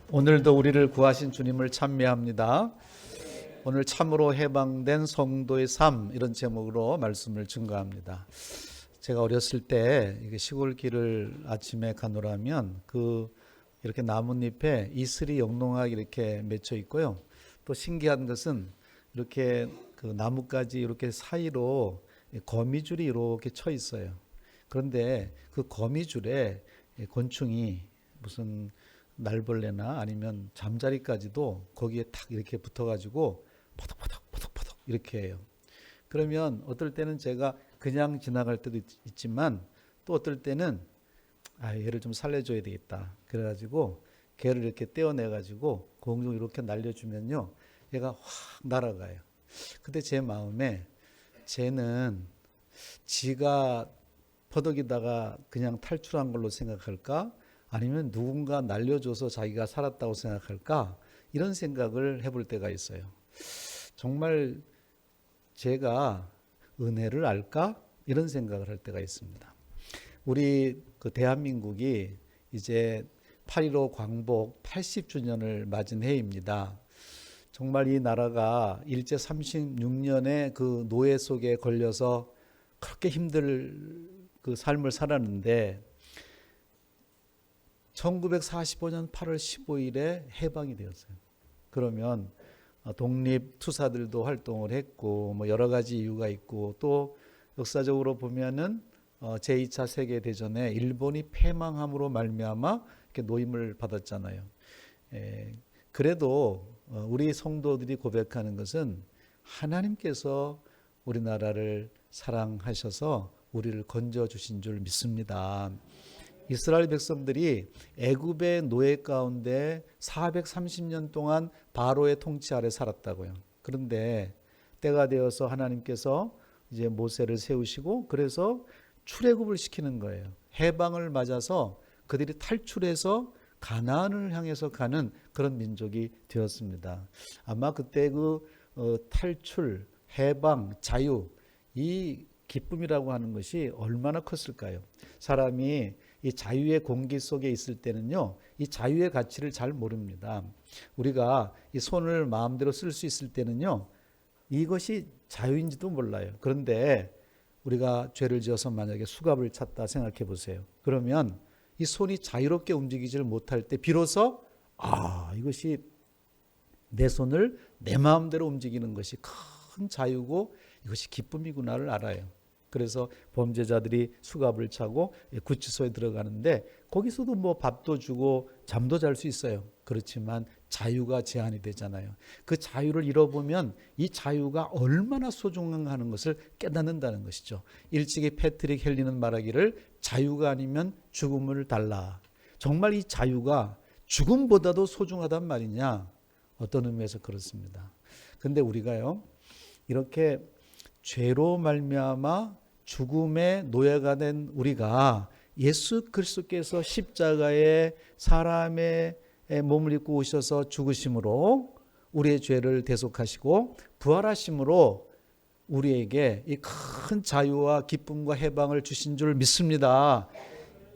오늘도 우리를 구하신 주님을 찬미합니다. 오늘 참으로 해방된 성도의 삶, 이런 제목으로 말씀을 증거합니다. 제가 어렸을 때 시골 길을 아침에 가노라면 이렇게 나뭇잎에 이슬이 영롱하게 이렇게 맺혀 있고요. 또 신기한 것은 이렇게 나뭇가지 이렇게 사이로 거미줄이 이렇게 쳐 있어요. 그런데 그 거미줄에 곤충이 무슨 날벌레나 아니면 잠자리까지도 거기에 탁 이렇게 붙어가지고 포덕포덕 이렇게 해요. 그러면 어떨 때는 제가 그냥 지나갈 때도 있지만 또 어떨 때는 얘를 좀 살려줘야 되겠다. 그래가지고 걔를 이렇게 떼어내가지고 공중 이렇게 날려주면요, 얘가 확 날아가요. 근데 제 마음에 쟤는 지가 퍼덕이다가 그냥 탈출한 걸로 생각할까? 아니면 누군가 날려줘서 자기가 살았다고 생각할까? 이런 생각을 해볼 때가 있어요. 정말 제가 은혜를 알까? 이런 생각을 할 때가 있습니다. 우리 대한민국이 이제 8.15 광복 80주년을 맞은 해입니다. 정말 이 나라가 일제 36년의 그 노예 속에 걸려서 그렇게 힘들 그 삶을 살았는데 1945년 8월 15일에 해방이 되었어요. 그러면 독립투사들도 활동을 했고 여러 가지 이유가 있고, 또 역사적으로 보면은 제2차 세계대전에 일본이 패망함으로 말미암아 이렇게 노임을 받았잖아요. 그래도 우리 성도들이 고백하는 것은 하나님께서 우리나라를 사랑하셔서 우리를 건져주신 줄 믿습니다. 이스라엘 백성들이 애굽의 노예 가운데 430년 동안 바로의 통치 아래 살았다고요. 그런데 때가 되어서 하나님께서 이제 모세를 세우시고 그래서 출애굽을 시키는 거예요. 해방을 맞아서 그들이 탈출해서 가나안을 향해서 가는 그런 민족이 되었습니다. 아마 그때 탈출, 해방, 자유, 이 기쁨이라고 하는 것이 얼마나 컸을까요? 사람이 이 자유의 공기 속에 있을 때는요, 이 자유의 가치를 잘 모릅니다. 우리가 이 손을 마음대로 쓸 수 있을 때는요, 이것이 자유인지도 몰라요. 그런데 우리가 죄를 지어서 만약에 수갑을 찼다 생각해 보세요. 그러면 이 손이 자유롭게 움직이지를 못할 때 비로소 이것이 내 손을 내 마음대로 움직이는 것이 큰 자유고 이것이 기쁨이구나를 알아요. 그래서 범죄자들이 수갑을 차고 구치소에 들어가는데 거기서도 밥도 주고 잠도 잘 수 있어요. 그렇지만 자유가 제한이 되잖아요. 그 자유를 잃어보면 이 자유가 얼마나 소중하는 것을 깨닫는다는 것이죠. 일찍이 패트릭 헬리는 말하기를 자유가 아니면 죽음을 달라. 정말 이 자유가 죽음보다도 소중하단 말이냐? 어떤 의미에서 그렇습니다. 근데 우리가요, 이렇게 죄로 말미암아 죽음의 노예가 된 우리가 예수 그리스도께서 십자가에 사람의 몸을 입고 오셔서 죽으심으로 우리의 죄를 대속하시고 부활하심으로 우리에게 이 큰 자유와 기쁨과 해방을 주신 줄 믿습니다.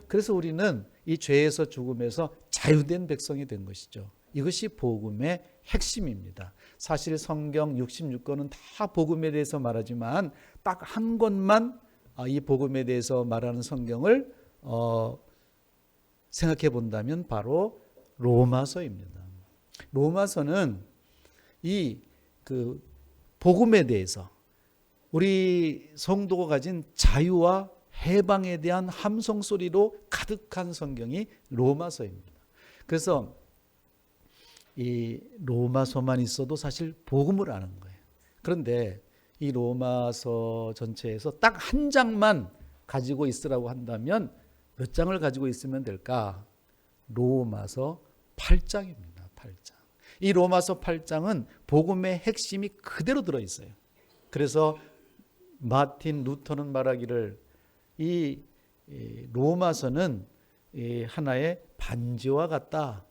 그래서 우리는 이 죄에서 죽음에서 자유된 백성이 된 것이죠. 이것이 복음의 핵심입니다. 사실 성경 66권은 다 복음에 대해서 말하지만 딱 한 권만 이 복음에 대해서 말하는 성경을 생각해 본다면 바로 로마서입니다. 로마서는 이 복음에 대해서 우리 성도가 가진 자유와 해방에 대한 함성 소리로 가득한 성경이 로마서입니다. 그래서 이 로마서만 있어도 사실 복음을 아는 거예요. 그런데 이 로마서 전체에서 딱 한 장만 가지고 있으라고 한다면 몇 장을 가지고 있으면 될까? 로마서 8장입니다. 8장. 이 로마서 8장은 복음의 핵심이 그대로 들어있어요. 그래서 마틴 루터는 말하기를 이 로마서는 하나의 반지와 같다.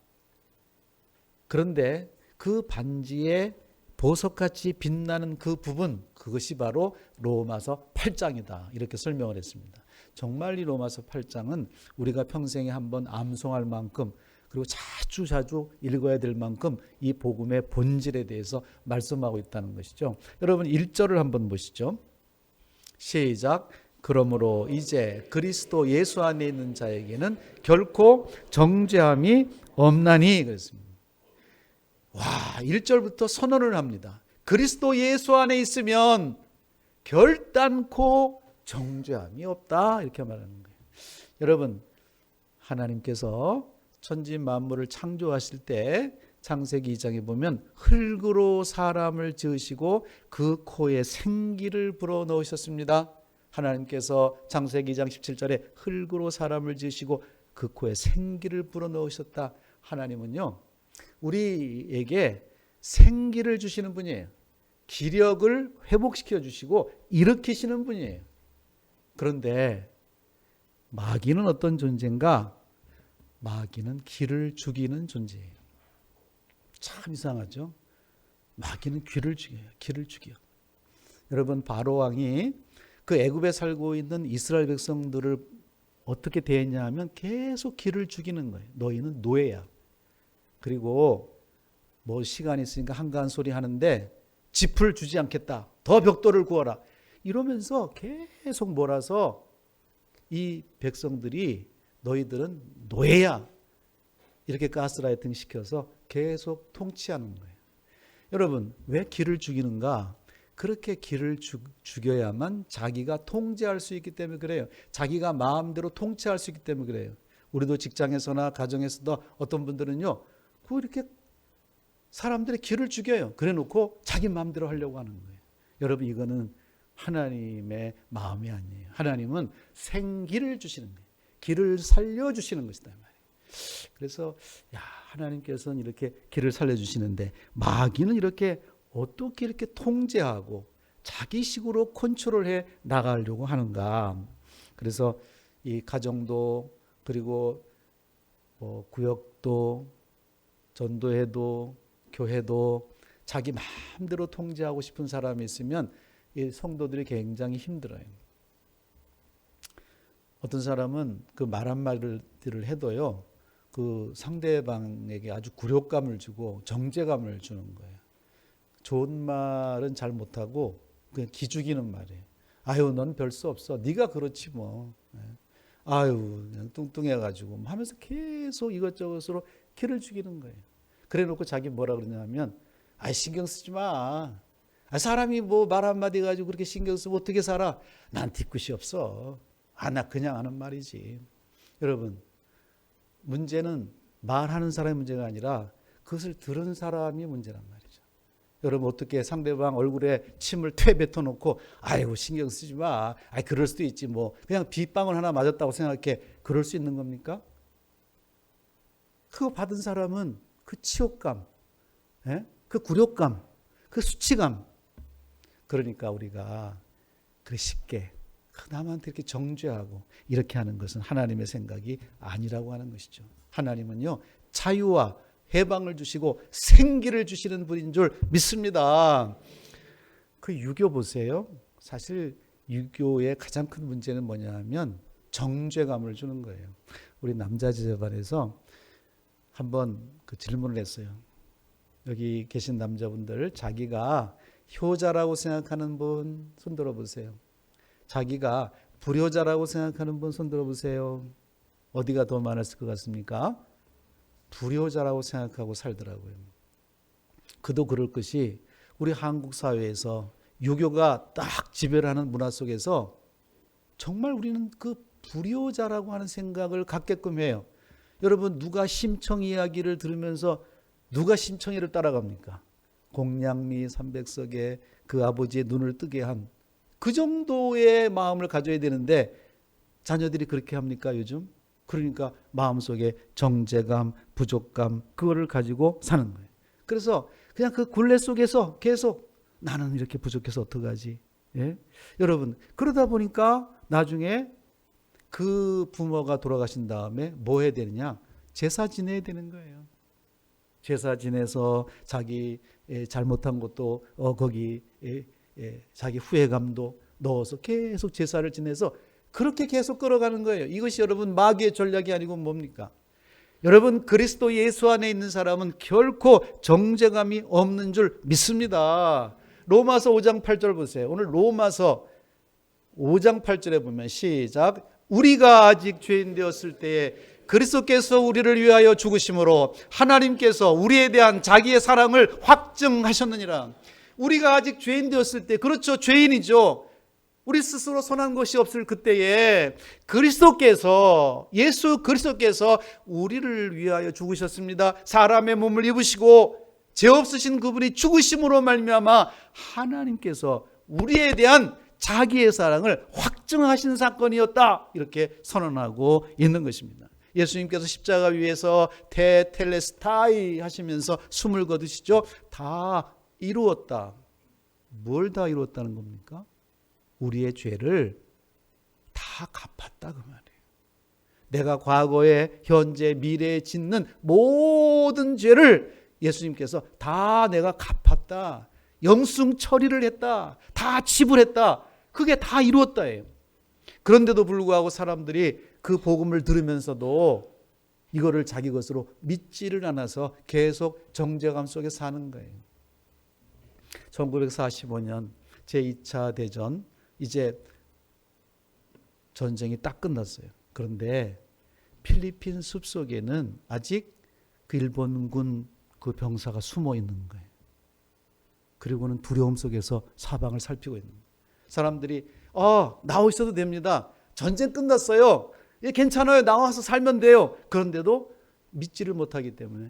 그런데 그 반지에 보석같이 빛나는 그 부분, 그것이 바로 로마서 8장이다. 이렇게 설명을 했습니다. 정말 이 로마서 8장은 우리가 평생에 한번 암송할 만큼 그리고 자주 읽어야 될 만큼 이 복음의 본질에 대해서 말씀하고 있다는 것이죠. 여러분 1절을 한번 보시죠. 시작. 그러므로 이제 그리스도 예수 안에 있는 자에게는 결코 정죄함이 없나니 그랬습니다. 와, 1절부터 선언을 합니다. 그리스도 예수 안에 있으면 결단코 정죄함이 없다 이렇게 말하는 거예요. 여러분 하나님께서 천지 만물을 창조하실 때 창세기 2장에 보면 흙으로 사람을 지으시고 그 코에 생기를 불어넣으셨습니다. 하나님께서 창세기 2장 17절에 흙으로 사람을 지으시고 그 코에 생기를 불어넣으셨다. 하나님은요 우리에게 생기를 주시는 분이에요. 기력을 회복시켜 주시고 일으키시는 분이에요. 그런데 마귀는 어떤 존재인가? 마귀는 기를 죽이는 존재예요. 참 이상하죠? 마귀는 귀를 죽여요. 기를 죽여. 여러분 바로 왕이 그 애굽에 살고 있는 이스라엘 백성들을 어떻게 대했냐 하면 계속 기를 죽이는 거예요. 너희는 노예야. 그리고 뭐 시간이 있으니까 한가한 소리 하는데 짚을 주지 않겠다. 더 벽돌을 구워라. 이러면서 계속 몰아서 이 백성들이 너희들은 노예야. 이렇게 가스라이팅 시켜서 계속 통치하는 거예요. 여러분 왜 기를 죽이는가? 그렇게 기를 죽여야만 자기가 통제할 수 있기 때문에 그래요. 자기가 마음대로 통치할 수 있기 때문에 그래요. 우리도 직장에서나 가정에서도 어떤 분들은요 이렇게 사람들의 기를 죽여요. 그래 놓고 자기 마음대로 하려고 하는 거예요. 여러분 이거는 하나님의 마음이 아니에요. 하나님은 생기를 주시는 거예요. 기를 살려주시는 것이다 말이에요. 그래서 하나님께서는 이렇게 기를 살려주시는데 마귀는 이렇게 어떻게 이렇게 통제하고 자기식으로 컨트롤해 나가려고 하는가. 그래서 이 가정도 그리고 구역도 전도회도 교회도 자기 마음대로 통제하고 싶은 사람이 있으면 이 성도들이 굉장히 힘들어요. 어떤 사람은 그 말 한마디를 해도요 그 상대방에게 아주 굴욕감을 주고 정죄감을 주는 거예요. 좋은 말은 잘 못하고 그냥 기죽이는 말이에요. 아유 넌 별 수 없어. 네가 그렇지 뭐. 아유 그냥 뚱뚱해가지고 하면서 계속 이것저것으로 기를 죽이는 거예요. 그래 놓고 자기 뭐라 그러냐면 신경 쓰지 마. 사람이 뭐 말 한마디 가지고 그렇게 신경 쓰면 어떻게 살아. 난 뒤끝이 없어. 나 그냥 하는 말이지. 여러분 문제는 말하는 사람의 문제가 아니라 그것을 들은 사람이 문제란 말이죠. 여러분 어떻게 상대방 얼굴에 침을 퇴 뱉어놓고 아이고 신경 쓰지 마. 그럴 수도 있지 뭐. 그냥 빗방울 하나 맞았다고 생각해. 그럴 수 있는 겁니까? 그거 받은 사람은 그 치욕감, 그 굴욕감, 그 수치감. 그러니까 우리가 그렇게 쉽게 남한테 이렇게 정죄하고 이렇게 하는 것은 하나님의 생각이 아니라고 하는 것이죠. 하나님은요 자유와 해방을 주시고 생기를 주시는 분인 줄 믿습니다. 그 유교 보세요. 사실 유교의 가장 큰 문제는 뭐냐 하면 정죄감을 주는 거예요. 우리 남자 제자반에서 한번 그 질문을 했어요. 여기 계신 남자분들 자기가 효자라고 생각하는 분 손들어 보세요. 자기가 불효자라고 생각하는 분 손들어 보세요. 어디가 더 많았을 것 같습니까? 불효자라고 생각하고 살더라고요. 그도 그럴 것이 우리 한국 사회에서 유교가 딱 지배를 하는 문화 속에서 정말 우리는 그 불효자라고 하는 생각을 갖게끔 해요. 여러분 누가 심청 이야기를 들으면서 누가 심청이를 따라갑니까? 공양미 300석에 그 아버지의 눈을 뜨게 한 그 정도의 마음을 가져야 되는데 자녀들이 그렇게 합니까 요즘? 그러니까 마음속에 정죄감, 부족감 그거를 가지고 사는 거예요. 그래서 그냥 그 굴레 속에서 계속 나는 이렇게 부족해서 어떡하지? 여러분 그러다 보니까 나중에 그 부모가 돌아가신 다음에 뭐 해야 되느냐? 제사 지내야 되는 거예요. 제사 지내서 자기 잘못한 것도 거기 자기 후회감도 넣어서 계속 제사를 지내서 그렇게 계속 끌어가는 거예요. 이것이 여러분 마귀의 전략이 아니고 뭡니까? 여러분, 그리스도 예수 안에 있는 사람은 결코 정죄감이 없는 줄 믿습니다. 로마서 5장 8절 보세요. 오늘 로마서 5장 8절에 보면 시작. 우리가 아직 죄인 되었을 때에 그리스도께서 우리를 위하여 죽으심으로 하나님께서 우리에 대한 자기의 사랑을 확증하셨느니라. 우리가 아직 죄인 되었을 때, 그렇죠, 죄인이죠. 우리 스스로 선한 것이 없을 그때에 그리스도께서, 예수 그리스도께서 우리를 위하여 죽으셨습니다. 사람의 몸을 입으시고 죄 없으신 그분이 죽으심으로 말미암아 하나님께서 우리에 대한 자기의 사랑을 확증하신 사건이었다, 이렇게 선언하고 있는 것입니다. 예수님께서 십자가 위에서 테텔레스타이 하시면서 숨을 거두시죠. 다 이루었다. 뭘 다 이루었다는 겁니까? 우리의 죄를 다 갚았다, 그 말이에요. 내가 과거에, 현재, 미래에 짓는 모든 죄를 예수님께서 다 내가 갚았다, 영승 처리를 했다, 다 지불했다, 그게 다 이루었다예요. 그런데도 불구하고 사람들이 그 복음을 들으면서도 이거를 자기 것으로 믿지를 않아서 계속 정죄감 속에 사는 거예요. 1945년 제2차 대전, 이제 전쟁이 딱 끝났어요. 그런데 필리핀 숲속에는 아직 그 일본군 그 병사가 숨어 있는 거예요. 그리고는 두려움 속에서 사방을 살피고 있는 거예요. 사람들이 나와 있어도 됩니다. 전쟁 끝났어요. 괜찮아요. 나와서 살면 돼요. 그런데도 믿지를 못하기 때문에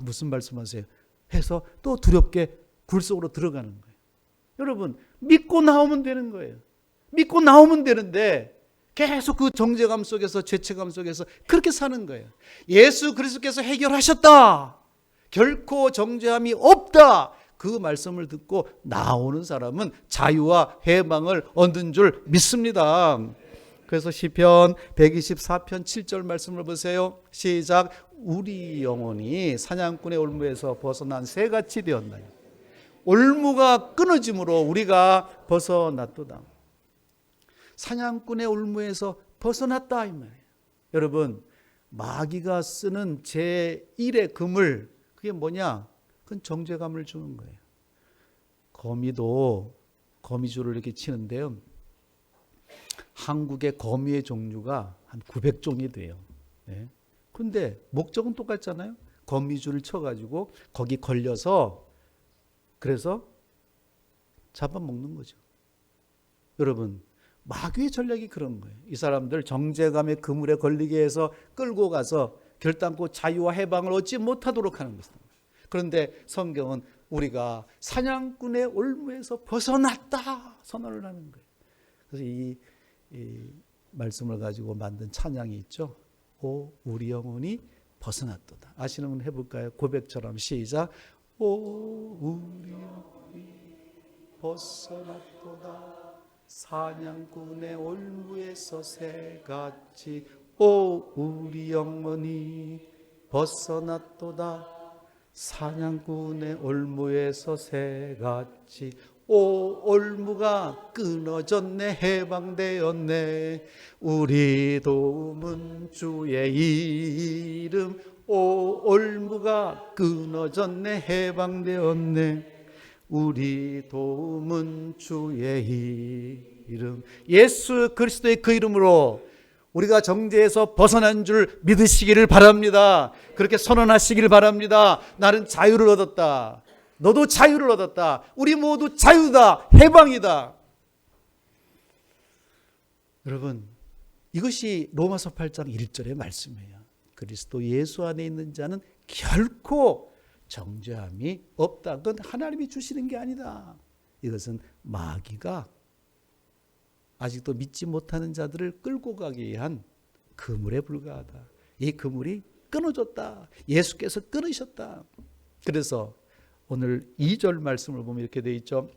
무슨 말씀하세요 해서 또 두렵게 굴 속으로 들어가는 거예요. 여러분, 믿고 나오면 되는 거예요. 믿고 나오면 되는데 계속 그 정죄감 속에서, 죄책감 속에서 그렇게 사는 거예요. 예수 그리스도께서 해결하셨다, 결코 정죄함이 없다, 그 말씀을 듣고 나오는 사람은 자유와 해방을 얻는 줄 믿습니다. 그래서 시편 124편 7절 말씀을 보세요. 시작. 우리 영혼이 사냥꾼의 올무에서 벗어난 새같이 되었나요. 올무가 끊어짐으로 우리가 벗어났도다. 사냥꾼의 올무에서 벗어났다, 이 말이에요. 여러분, 마귀가 쓰는 제1의 금을, 그게 뭐냐? 그건 정죄감을 주는 거예요. 거미도 거미줄을 이렇게 치는데요, 한국의 거미의 종류가 한 900종이 돼요. 근데 목적은 똑같잖아요. 거미줄을 쳐가지고 거기 걸려서 그래서 잡아먹는 거죠. 여러분, 마귀의 전략이 그런 거예요. 이 사람들 정죄감의 그물에 걸리게 해서 끌고 가서 결단코 자유와 해방을 얻지 못하도록 하는 것입니다. 그런데 성경은 우리가 사냥꾼의 올무에서 벗어났다 선언을 하는 거예요. 그래서 이 말씀을 가지고 만든 찬양이 있죠. 오 우리 영혼이 벗어났도다. 아시는 분 해볼까요? 고백처럼 시작. 오 우리 영혼이 벗어났도다. 사냥꾼의 올무에서 새같이. 오 우리 영혼이 벗어났도다. 사냥꾼의 올무에서 새같이. 오 올무가 끊어졌네, 해방되었네. 우리 도움은 주의 이름. 오 올무가 끊어졌네, 해방되었네. 우리 도움은 주의 이름. 예수 그리스도의 그 이름으로 우리가 정죄에서 벗어난 줄 믿으시기를 바랍니다. 그렇게 선언하시기를 바랍니다. 나는 자유를 얻었다. 너도 자유를 얻었다. 우리 모두 자유다. 해방이다. 여러분, 이것이 로마서 8장 1절의 말씀이에요. 그리스도 예수 안에 있는 자는 결코 정죄함이 없다. 그건 하나님이 주시는 게 아니다. 이것은 마귀가 아직도 믿지 못하는 자들을 끌고 가기 위한 그물에 불과하다. 이 그물이 끊어졌다. 예수께서 끊으셨다. 그래서 오늘 2절 말씀을 보면 이렇게 되어 있죠.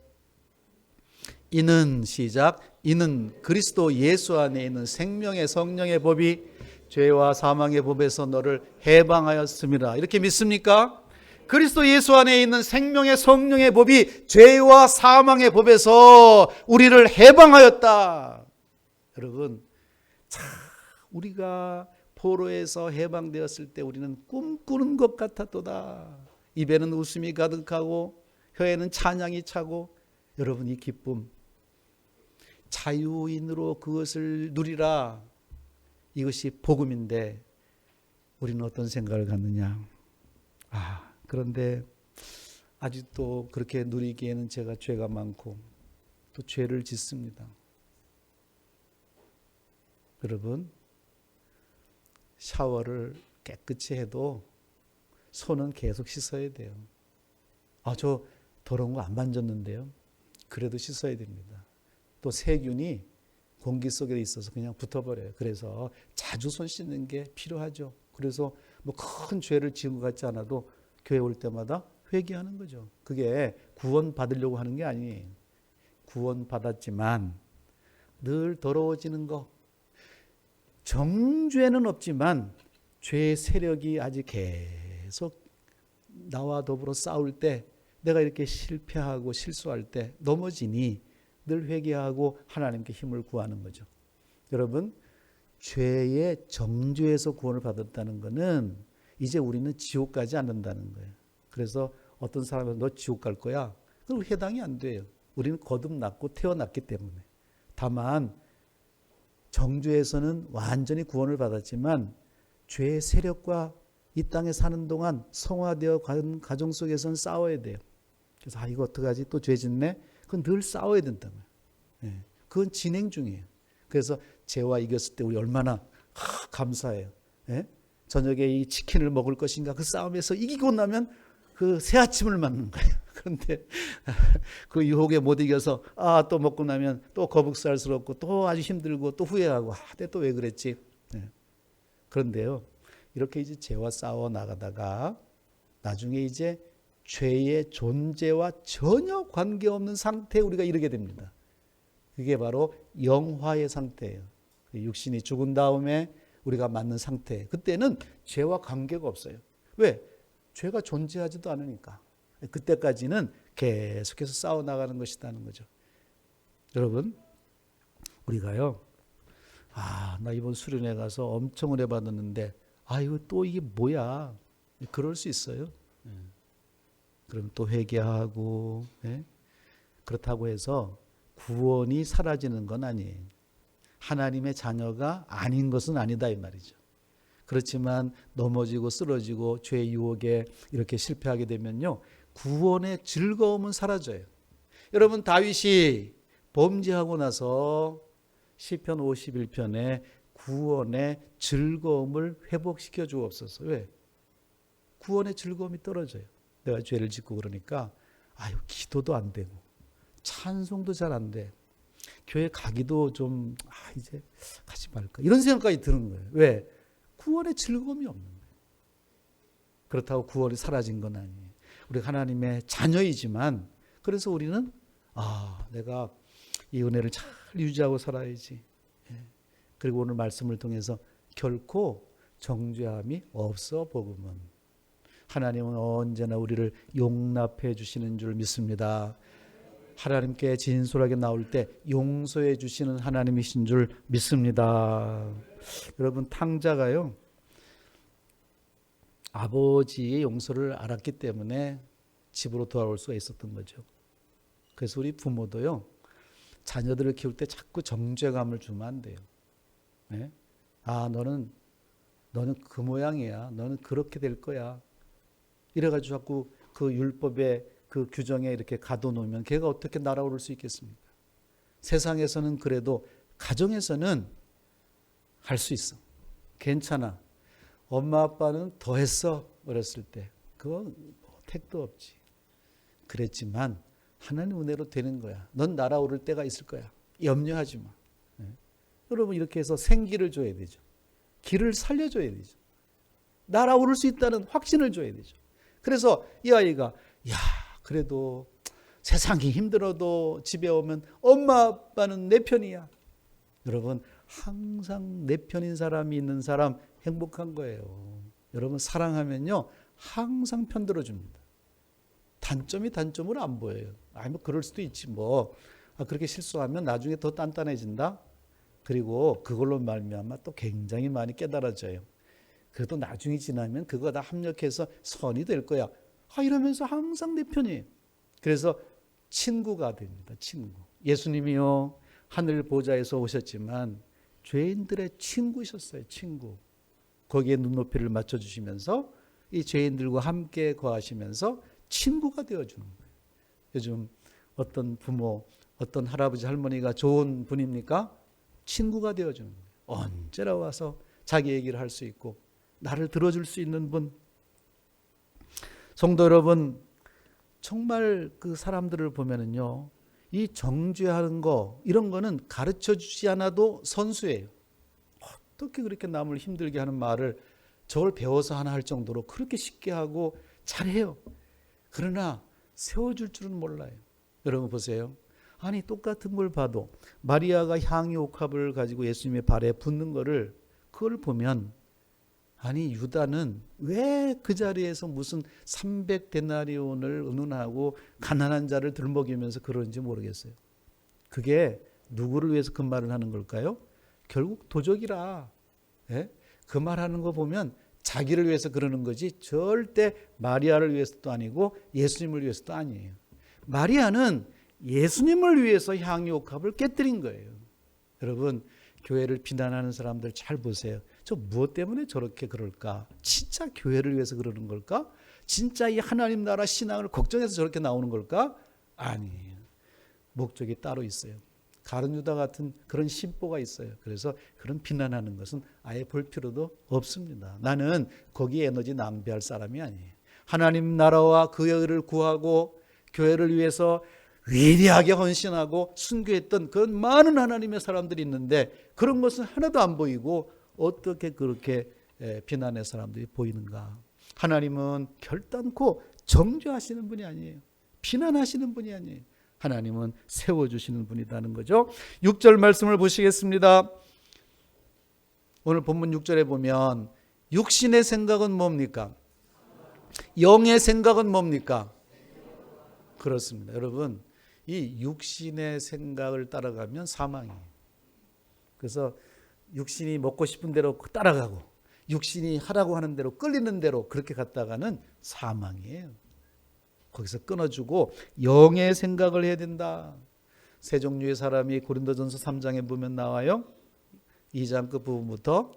이는 시작. 이는 그리스도 예수 안에 있는 생명의 성령의 법이 죄와 사망의 법에서 너를 해방하였습니다. 이렇게 믿습니까? 그리스도 예수 안에 있는 생명의 성령의 법이 죄와 사망의 법에서 우리를 해방하였다. 여러분, 우리가 포로에서 해방되었을 때 우리는 꿈꾸는 것 같았도다. 입에는 웃음이 가득하고 혀에는 찬양이 차고, 여러분 이 기쁨, 자유인으로 그것을 누리라. 이것이 복음인데 우리는 어떤 생각을 갖느냐. 그런데 아직도 그렇게 누리기에는 제가 죄가 많고 또 죄를 짓습니다. 여러분, 샤워를 깨끗이 해도 손은 계속 씻어야 돼요. 저 더러운 거 안 만졌는데요. 그래도 씻어야 됩니다. 또 세균이 공기 속에 있어서 그냥 붙어버려요. 그래서 자주 손 씻는 게 필요하죠. 그래서 뭐 큰 죄를 지은 것 같지 않아도 교회 올 때마다 회개하는 거죠. 그게 구원 받으려고 하는 게 아니에요. 구원 받았지만 늘 더러워지는 거. 정죄는 없지만 죄의 세력이 아직 계속 나와 더불어 싸울 때, 내가 이렇게 실패하고 실수할 때 넘어지니 늘 회개하고 하나님께 힘을 구하는 거죠. 여러분, 죄의 정죄에서 구원을 받았다는 것은 이제 우리는 지옥 가지 않는다는 거예요. 그래서 어떤 사람은 너 지옥 갈 거야? 그럼 해당이 안 돼요. 우리는 거듭났고 태어났기 때문에. 다만 정죄에서는 완전히 구원을 받았지만 죄의 세력과 이 땅에 사는 동안 성화되어 간 가정 속에서는 싸워야 돼요. 그래서 이거 어떡하지? 또 죄 짓네? 그건 늘 싸워야 된다는 거예요. 그건 진행 중이에요. 그래서 죄와 이겼을 때 우리 얼마나 감사해요. 저녁에 이 치킨을 먹을 것인가, 그 싸움에서 이기고 나면 그 새 아침을 맞는 거예요. 그런데 그 유혹에 못 이겨서 또 먹고 나면 또 거북살스럽고 또 아주 힘들고 또 후회하고 또 왜 그랬지. 그런데요, 이렇게 이제 죄와 싸워 나가다가 나중에 이제 죄의 존재와 전혀 관계없는 상태에 우리가 이르게 됩니다. 그게 바로 영화의 상태예요. 육신이 죽은 다음에 우리가 맞는 상태. 그때는 죄와 관계가 없어요. 왜? 죄가 존재하지도 않으니까. 그때까지는 계속해서 싸워나가는 것이라는 거죠. 여러분, 우리가요, 나 이번 수련회 가서 엄청 은혜 받았는데 이거 또 이게 뭐야? 그럴 수 있어요. 그럼 또 회개하고, 그렇다고 해서 구원이 사라지는 건 아니에요. 하나님의 자녀가 아닌 것은 아니다 이 말이죠. 그렇지만 넘어지고 쓰러지고 죄의 유혹에 이렇게 실패하게 되면요, 구원의 즐거움은 사라져요. 여러분, 다윗이 범죄하고 나서 시편 51편에 구원의 즐거움을 회복시켜 주옵소서. 왜? 구원의 즐거움이 떨어져요. 내가 죄를 짓고 그러니까 기도도 안 되고 찬송도 잘 안 돼. 교회 가기도 좀 이제 가지 말까, 이런 생각까지 드는 거예요. 왜? 구원의 즐거움이 없는 거예요. 그렇다고 구원이 사라진 건 아니에요. 우리가 하나님의 자녀이지만, 그래서 우리는 내가 이 은혜를 잘 유지하고 살아야지. 그리고 오늘 말씀을 통해서 결코 정죄함이 없어. 복음은 하나님은 언제나 우리를 용납해 주시는 줄 믿습니다. 하나님께 진솔하게 나올 때 용서해 주시는 하나님이신 줄 믿습니다. 여러분, 탕자가요, 아버지의 용서를 알았기 때문에 집으로 돌아올 수가 있었던 거죠. 그래서 우리 부모도요, 자녀들을 키울 때 자꾸 정죄감을 주면 안 돼요. 너는 그 모양이야. 너는 그렇게 될 거야. 이래가지고 자꾸 그 율법의 그 규정에 이렇게 가둬놓으면 걔가 어떻게 날아오를 수 있겠습니까? 세상에서는 그래도 가정에서는 할 수 있어. 괜찮아. 엄마 아빠는 더 했어. 어렸을 때. 그건 택도 없지. 그랬지만 하나님 은혜로 되는 거야. 넌 날아오를 때가 있을 거야. 염려하지 마. 여러분, 이렇게 해서 생기를 줘야 되죠. 길을 살려줘야 되죠. 날아오를 수 있다는 확신을 줘야 되죠. 그래서 이 아이가 그래도 세상이 힘들어도 집에 오면 엄마 아빠는 내 편이야. 여러분, 항상 내 편인 사람이 있는 사람 행복한 거예요. 여러분, 사랑하면요 항상 편들어 줍니다. 단점이 단점으로 안 보여요. 뭐 그럴 수도 있지 뭐. 그렇게 실수하면 나중에 더 단단해진다. 그리고 그걸로 말미암아 또 굉장히 많이 깨달아져요. 그래도 나중에 지나면 그거 다 합력해서 선이 될 거야. 이러면서 항상 내 편이에요. 그래서 친구가 됩니다. 친구. 예수님이요, 하늘 보좌에서 오셨지만 죄인들의 친구셨어요. 친구. 거기에 눈높이를 맞춰주시면서 이 죄인들과 함께 거하시면서 친구가 되어주는 거예요. 요즘 어떤 부모, 어떤 할아버지, 할머니가 좋은 분입니까? 친구가 되어주는 거예요. 언제나 와서 자기 얘기를 할 수 있고 나를 들어줄 수 있는 분. 성도 여러분, 정말 그 사람들을 보면은요, 이 정죄하는 거 이런 거는 가르쳐 주지 않아도 선수예요. 어떻게 그렇게 남을 힘들게 하는 말을 저걸 배워서 하나 할 정도로 그렇게 쉽게 하고 잘해요. 그러나 세워줄 줄은 몰라요. 여러분 보세요. 아니 똑같은 걸 봐도 마리아가 향유 옥합을 가지고 예수님의 발에 붓는 거를 그걸 보면 아니 유다는 왜 그 자리에서 무슨 300데나리온을 은은하고 가난한 자를 들먹이면서 그런지 모르겠어요. 그게 누구를 위해서 그 말을 하는 걸까요? 결국 도적이라. 예? 그 말하는 거 보면 자기를 위해서 그러는 거지 절대 마리아를 위해서도 아니고 예수님을 위해서도 아니에요. 마리아는 예수님을 위해서 향유옥합을 깨뜨린 거예요. 여러분 교회를 비난하는 사람들 잘 보세요. 저 무엇 때문에 저렇게 그럴까? 진짜 교회를 위해서 그러는 걸까? 진짜 이 하나님 나라 신앙을 걱정해서 저렇게 나오는 걸까? 아니에요. 목적이 따로 있어요. 가룟 유다 같은 그런 심보가 있어요. 그래서 그런 비난하는 것은 아예 볼 필요도 없습니다. 나는 거기에 에너지 낭비할 사람이 아니에요. 하나님 나라와 그 의를 구하고 교회를 위해서 위대하게 헌신하고 순교했던 그런 많은 하나님의 사람들이 있는데 그런 것은 하나도 안 보이고 어떻게 그렇게 비난의 사람들이 보이는가? 하나님은 결단코 정죄하시는 분이 아니에요. 비난하시는 분이 아니에요. 하나님은 세워주시는 분이라는 거죠. 6절 말씀을 보시겠습니다. 오늘 본문 6절에 보면 육신의 생각은 뭡니까? 영의 생각은 뭡니까? 그렇습니다. 여러분 이 육신의 생각을 따라가면 사망이에요. 그래서 육신이 먹고 싶은 대로 따라가고 육신이 하라고 하는 대로 끌리는 대로 그렇게 갔다가는 사망이에요. 거기서 끊어주고 영의 생각을 해야 된다. 세 종류의 사람이 고린도전서 3장에 보면 나와요. 2장 그 부분부터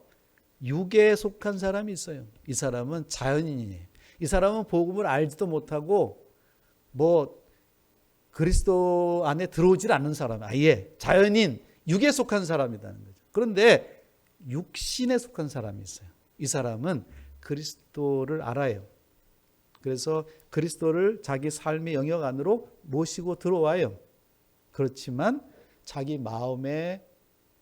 육에 속한 사람이 있어요. 이 사람은 자연인이에요. 이 사람은 복음을 알지도 못하고 그리스도 안에 들어오질 않는 사람, 아예 자연인, 육에 속한 사람이라는 거죠. 그런데 육신에 속한 사람이 있어요. 이 사람은 그리스도를 알아요. 그래서 그리스도를 자기 삶의 영역 안으로 모시고 들어와요. 그렇지만 자기 마음의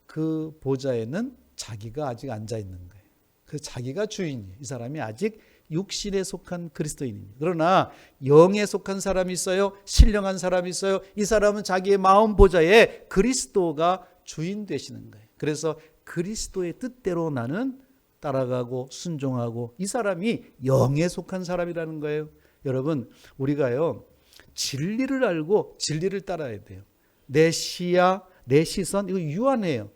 그 보좌에는 자기가 아직 앉아 있는 거예요. 그래서 자기가 주인이에요. 이 사람이 아직 육신에 속한 그리스도인입니다. 그러나 영에 속한 사람이 있어요. 신령한 사람이 있어요. 이 사람은 자기의 마음 보좌에 그리스도가 주인 되시는 거예요. 그래서 그리스도의 뜻대로 나는 따라가고 순종하고 이 사람이 영에 속한 사람이라는 거예요. 여러분 우리가요 진리를 알고 진리를 따라야 돼요. 내 시야, 내 시선 이거 유한해요.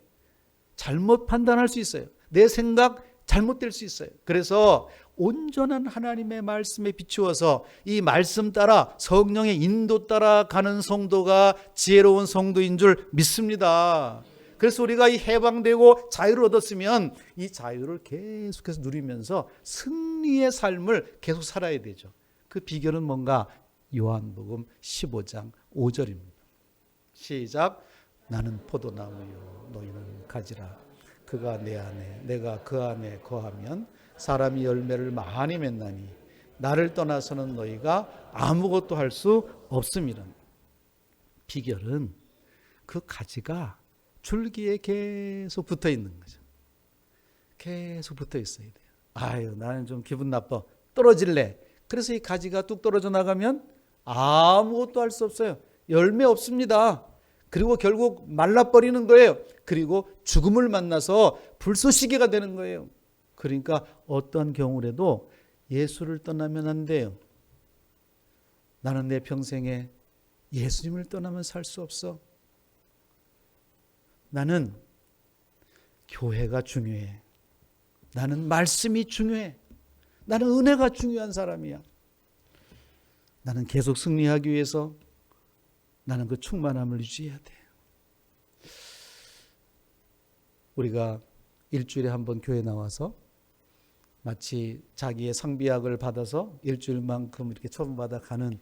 잘못 판단할 수 있어요. 내 생각 잘못될 수 있어요. 그래서 온전한 하나님의 말씀에 비추어서 이 말씀 따라 성령의 인도 따라 가는 성도가 지혜로운 성도인 줄 믿습니다. 그래서 우리가 이 해방되고 자유를 얻었으면 이 자유를 계속해서 누리면서 승리의 삶을 계속 살아야 되죠. 그 비결은 뭔가? 요한복음 15장 5절입니다. 시작. 나는 포도나무요 너희는 가지라. 그가 내 안에 내가 그 안에 거하면 사람이 열매를 많이 맺나니 나를 떠나서는 너희가 아무것도 할 수 없음이라. 비결은 그 가지가 줄기에 계속 붙어 있는 거죠. 계속 붙어 있어야 돼요. 아유 나는 좀 기분 나빠 떨어질래. 그래서 이 가지가 뚝 떨어져 나가면 아무것도 할 수 없어요. 열매 없습니다. 그리고 결국 말라버리는 거예요. 그리고 죽음을 만나서 불쏘시개가 되는 거예요. 그러니까 어떤 경우라도 예수를 떠나면 안 돼요. 나는 내 평생에 예수님을 떠나면 살 수 없어. 나는 교회가 중요해. 나는 말씀이 중요해. 나는 은혜가 중요한 사람이야. 나는 계속 승리하기 위해서 나는 그 충만함을 유지해야 돼. 우리가 일주일에 한 번 교회 나와서 마치 자기의 상비약을 받아서 일주일만큼 이렇게 처분받아 가는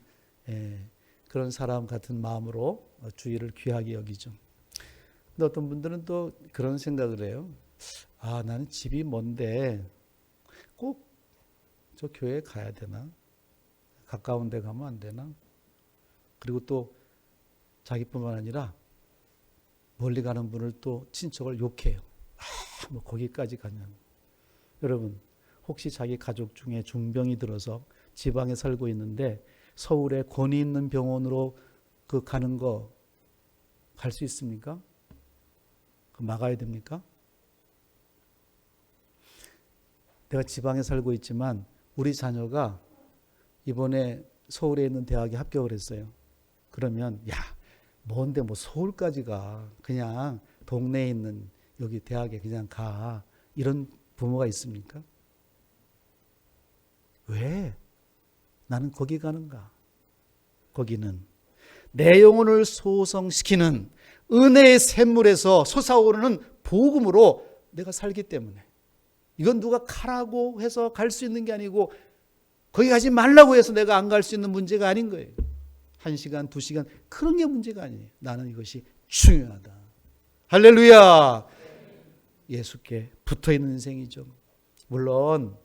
그런 사람 같은 마음으로 주일을 귀하게 여기죠. 근데 어떤 분들은 또 그런 생각을 해요. 아, 나는 집이 먼데 꼭 저 교회에 가야 되나? 가까운 데 가면 안 되나? 그리고 또 자기뿐만 아니라 멀리 가는 분을 또 친척을 욕해요. 아, 뭐 거기까지 가면. 여러분, 혹시 자기 가족 중에 중병이 들어서 지방에 살고 있는데 서울에 권위 있는 병원으로 그 가는 거 갈 수 있습니까? 그 막아야 됩니까? 내가 지방에 살고 있지만 우리 자녀가 이번에 서울에 있는 대학에 합격을 했어요. 그러면 야, 뭔데 뭐 서울까지 가. 그냥 동네에 있는 여기 대학에 그냥 가. 이런 부모가 있습니까? 왜? 나는 거기 가는가? 거기는 내 영혼을 소성시키는 은혜의 샘물에서 솟아오르는 복음으로 내가 살기 때문에. 이건 누가 가라고 해서 갈 수 있는 게 아니고 거기 가지 말라고 해서 내가 안 갈 수 있는 문제가 아닌 거예요. 1시간, 2시간 그런 게 문제가 아니에요. 나는 이것이 중요하다. 할렐루야. 예수께 붙어있는 인생이죠. 물론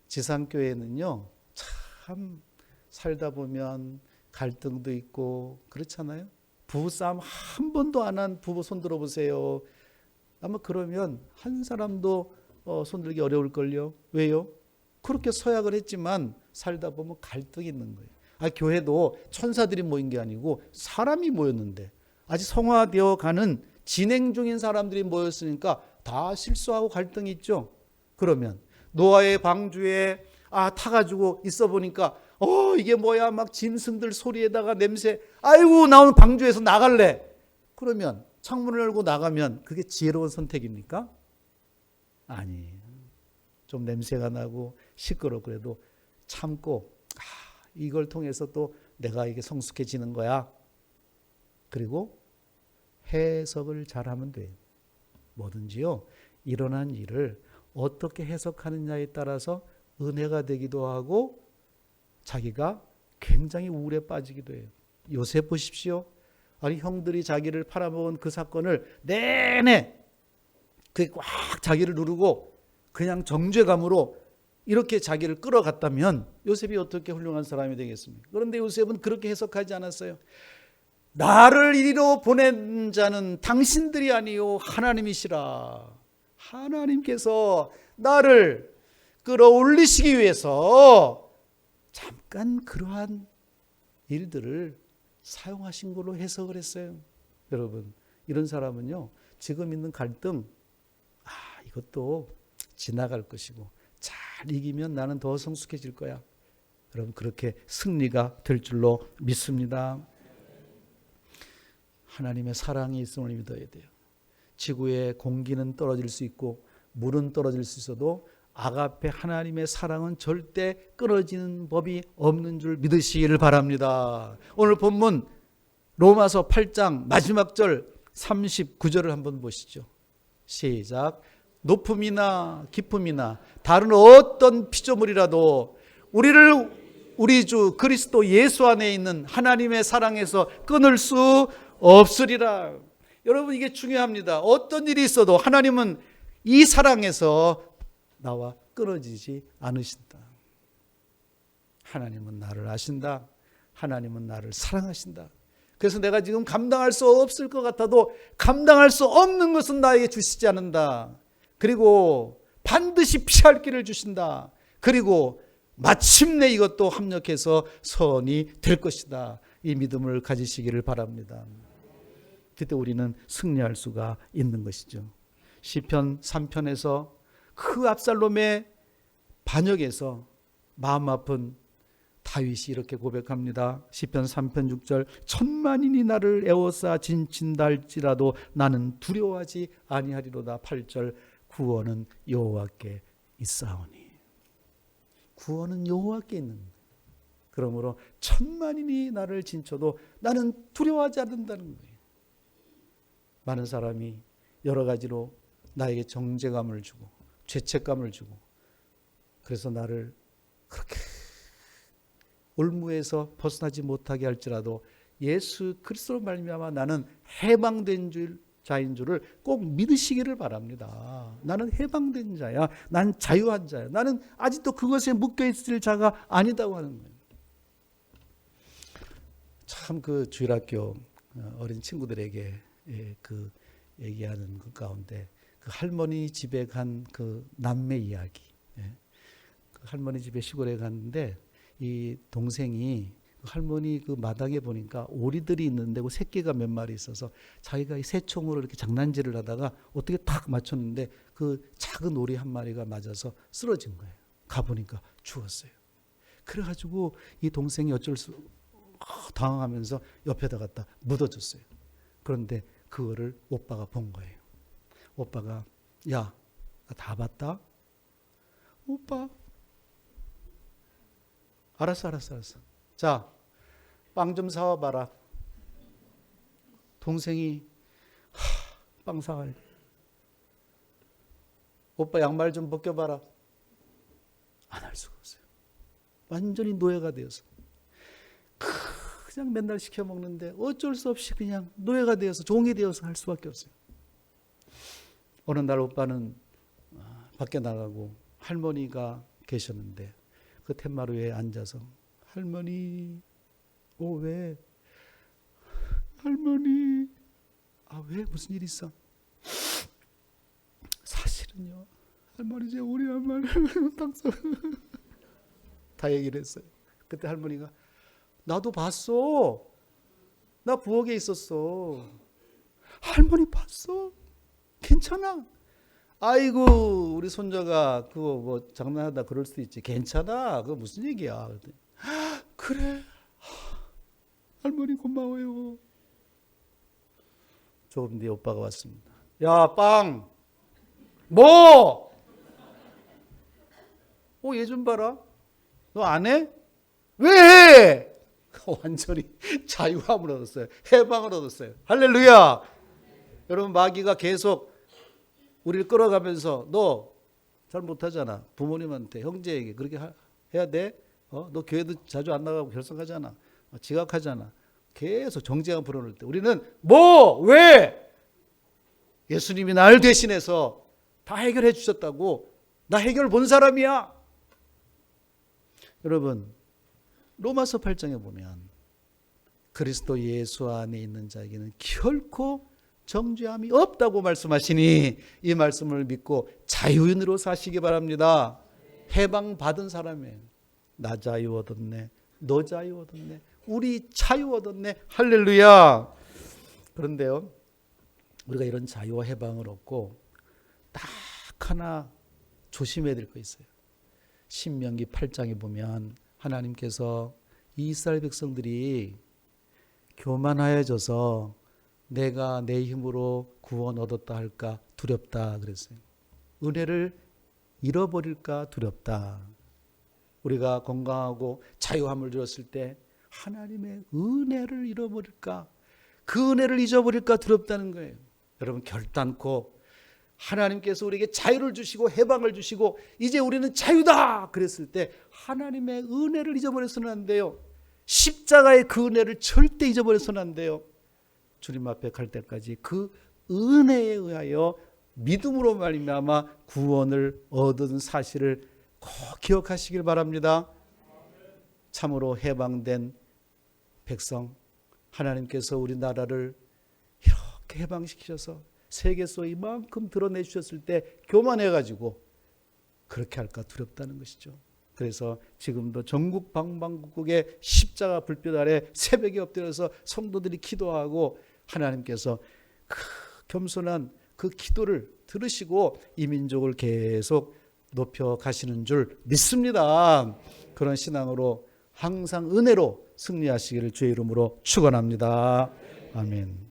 지상교회는요, 참 살다 보면 갈등도 있고 그렇잖아요. 부부싸움 한 번도 안 한 부부 손 들어보세요. 아마 그러면 한 사람도 손들기 어려울걸요. 왜요? 그렇게 서약을 했지만 살다 보면 갈등이 있는 거예요. 교회도 천사들이 모인 게 아니고 사람이 모였는데 아직 성화되어 가는 진행 중인 사람들이 모였으니까 다 실수하고 갈등이 있죠. 그러면 노아의 방주에 타가지고 있어 보니까 이게 뭐야 막 짐승들 소리에다가 냄새, 아이고 나 오늘 방주에서 나갈래. 그러면 창문을 열고 나가면 그게 지혜로운 선택입니까? 아니에요. 좀 냄새가 나고 시끄럽고 그래도 참고 이걸 통해서 또 내가 이게 성숙해지는 거야. 그리고 해석을 잘하면 돼요. 뭐든지요. 일어난 일을 어떻게 해석하느냐에 따라서 은혜가 되기도 하고 자기가 굉장히 우울에 빠지기도 해요. 요셉 보십시오. 아니 형들이 자기를 팔아먹은 그 사건을 내내 그게 꽉 자기를 누르고 그냥 정죄감으로 이렇게 자기를 끌어갔다면 요셉이 어떻게 훌륭한 사람이 되겠습니까? 그런데 요셉은 그렇게 해석하지 않았어요. 나를 이리로 보낸 자는 당신들이 아니요 하나님이시라. 하나님께서 나를 끌어올리시기 위해서 잠깐 그러한 일들을 사용하신 걸로 해석을 했어요. 여러분, 이런 사람은요, 지금 있는 갈등, 이것도 지나갈 것이고 잘 이기면 나는 더 성숙해질 거야. 여러분, 그렇게 승리가 될 줄로 믿습니다. 하나님의 사랑이 있음을 믿어야 돼요. 지구의 공기는 떨어질 수 있고 물은 떨어질 수 있어도 아가페 하나님의 사랑은 절대 끊어지는 법이 없는 줄 믿으시기를 바랍니다. 오늘 본문 로마서 8장 마지막 절 39절을 한번 보시죠. 시작. 높음이나 깊음이나 다른 어떤 피조물이라도 우리 주 그리스도 예수 안에 있는 하나님의 사랑에서 끊을 수 없으리라. 여러분, 이게 중요합니다. 어떤 일이 있어도 하나님은 이 사랑에서 나와 끊어지지 않으신다. 하나님은 나를 아신다. 하나님은 나를 사랑하신다. 그래서 내가 지금 감당할 수 없을 것 같아도 감당할 수 없는 것은 나에게 주시지 않는다. 그리고 반드시 피할 길을 주신다. 그리고 마침내 이것도 합력해서 선이 될 것이다. 이 믿음을 가지시기를 바랍니다. 그때 우리는 승리할 수가 있는 것이죠. 시편 3편에서 그 압살롬의 반역에서 마음 아픈 다윗이 이렇게 고백합니다. 시편 3편 6절 천만인이 나를 에워싸 진친다 할지라도 나는 두려워하지 아니하리로다. 8절 구원은 여호와께 있사오니 구원은 여호와께 있는 거예요. 그러므로 천만인이 나를 진쳐도 나는 두려워하지 않는다는 거예요. 많은 사람이 여러 가지로 나에게 정죄감을 주고 죄책감을 주고 그래서 나를 그렇게 올무에서 벗어나지 못하게 할지라도 예수 그리스도로 말미암아 나는 해방된 자인 줄을 꼭 믿으시기를 바랍니다. 나는 해방된 자야. 난 자유한 자야. 나는 아직도 그것에 묶여있을 자가 아니다고 하는 거예요. 참 그 주일학교 어린 친구들에게 그 얘기하는 그 가운데 그 할머니 집에 간 그 남매 이야기. 그 할머니 집에 시골에 갔는데 이 동생이 할머니 그 마당에 보니까 오리들이 있는데 그 새끼가 몇 마리 있어서 자기가 이 새총으로 이렇게 장난질을 하다가 어떻게 탁 맞췄는데 그 작은 오리 한 마리가 맞아서 쓰러진 거예요. 가보니까 죽었어요. 그래가지고 이 동생이 어쩔 수 당황하면서 옆에다 갖다 묻어줬어요. 그런데 그거를 오빠가 본 거예요. 오빠가 야, 나 다 봤다. 오빠 알았어. 자, 빵 좀 사와봐라. 동생이 빵 사와야 돼. 오빠 양말 좀 벗겨봐라. 안 할 수가 없어요. 완전히 노예가 되어서 그냥 맨날 시켜 먹는데 어쩔 수 없이 그냥 노예가 되어서 종이 되어서 할 수밖에 없어요. 어느 날 오빠는 밖에 나가고 할머니가 계셨는데 그 툇마루에 앉아서 할머니, 왜? 할머니, 왜? 무슨 일 있어? 사실은요, 할머니 제 오리 한 마리 땅속 다 얘기를 했어요. 그때 할머니가 나도 봤어. 나 부엌에 있었어. 할머니 봤어? 괜찮아? 아이고 우리 손자가 그거 뭐 장난하다 그럴 수도 있지. 괜찮아. 그거 무슨 얘기야? 그래. 할머니 고마워요. 조금 뒤에 오빠가 왔습니다. 야, 빵. 뭐? 얘 좀 봐라. 너 안 해? 왜 해? 완전히 자유함을 얻었어요. 해방을 얻었어요. 할렐루야. 여러분 마귀가 계속 우리를 끌어가면서 너 잘 못하잖아. 부모님한테 형제에게 그렇게 해야 돼? 너 교회도 자주 안 나가고 결석하잖아. 지각하잖아. 계속 정죄감 불어넣을 때 우리는 왜? 예수님이 날 대신해서 다 해결해 주셨다고. 나 해결 본 사람이야. 여러분 로마서 8장에 보면 그리스도 예수 안에 있는 자에게는 결코 정죄함이 없다고 말씀하시니 이 말씀을 믿고 자유인으로 사시기 바랍니다. 해방받은 사람이에요. 나 자유 얻었네. 너 자유 얻었네. 우리 자유 얻었네. 할렐루야. 그런데요, 우리가 이런 자유와 해방을 얻고 딱 하나 조심해야 될 거 있어요. 신명기 8장에 보면 하나님께서 이스라엘 백성들이 교만하여져서 내가 내 힘으로 구원 얻었다 할까 두렵다 그랬어요. 은혜를 잃어버릴까 두렵다. 우리가 건강하고 자유함을 주었을 때 하나님의 은혜를 잃어버릴까, 그 은혜를 잊어버릴까 두렵다는 거예요. 여러분 결단코 하나님께서 우리에게 자유를 주시고 해방을 주시고 이제 우리는 자유다 그랬을 때 하나님의 은혜를 잊어버려서는 안 돼요. 십자가의 그 은혜를 절대 잊어버려서는 안 돼요. 주님 앞에 갈 때까지 그 은혜에 의하여 믿음으로 말미암아 구원을 얻은 사실을 꼭 기억하시길 바랍니다. 참으로 해방된 백성, 하나님께서 우리나라를 이렇게 해방시키셔서 세계에서 이만큼 드러내주셨을 때 교만해가지고 그렇게 할까 두렵다는 것이죠. 그래서 지금도 전국 방방곡곡에 십자가 불빛 아래 새벽에 엎드려서 성도들이 기도하고 하나님께서 그 겸손한 그 기도를 들으시고 이 민족을 계속 높여 가시는 줄 믿습니다. 그런 신앙으로 항상 은혜로 승리하시기를 주의 이름으로 축원합니다. 아멘.